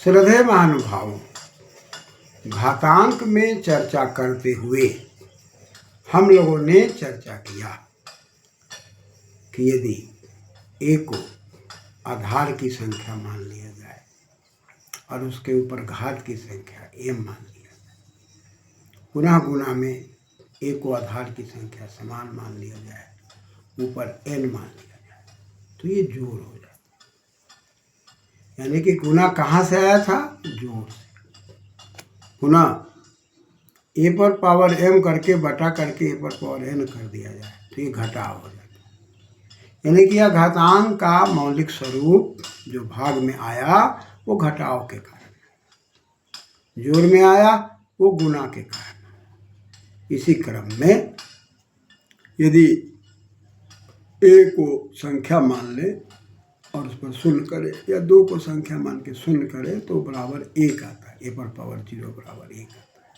श्रद्धेय महानुभावों, घातांक में चर्चा करते हुए हम लोगों ने चर्चा किया कि यदि a को आधार की संख्या मान लिया जाए और उसके ऊपर घात की संख्या m मान लिया जाए, पुनः गुणा में a को आधार की संख्या समान मान लिया जाए, ऊपर n मान लिया जाए, तो ये जोड़ हो जाता है। यानी कि गुणा कहाँ से आया था? जोड़ से। पुनः a पर पावर m करके बटा करके a पर पावर n कर दिया जाए तो ये घटाव हो जाता है। यानी कि यह घातांक का मौलिक स्वरूप जो भाग में आया वो घटाव के कारण, जोड़ में आया वो गुणा के कारण। इसी क्रम में यदि a को संख्या मान ले और उस पर शून्य करे या 2 को संख्या मान के शून्य करे तो बराबर 1 आता है। a पर पावर 0 बराबर 1 आता है।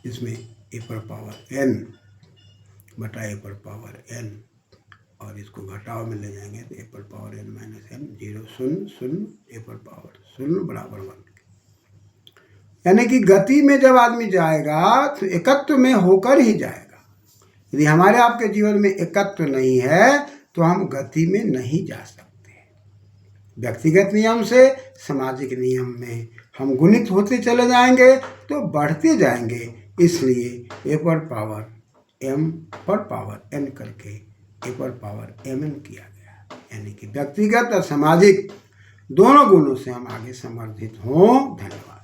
इसमें a पर पावर n बटा a पर पावर n, और इसको घटाव में ले जाएंगे तो a पर power n minus n, 0 0 0, a पर पावर 0 बराबर 1। यानी कि गति में जब आदमी जाएगा तो एकत्व में होकर ही जाएगा। यदि हमारे आपके जीवन में एकत्व नहीं है तो हम गति में नहीं जा सकते। व्यक्तिगत नियम से सामाजिक नियम में हम गुणित होते चले जाएंगे तो बढ़ते जाएंगे। इसलिए a पर पावर m पर पावर n करके a पर पावर mn किया गया। यानी कि व्यक्तिगत और सामाजिक दोनों गुणों से हम आगे समर्थित हों। धन्यवाद।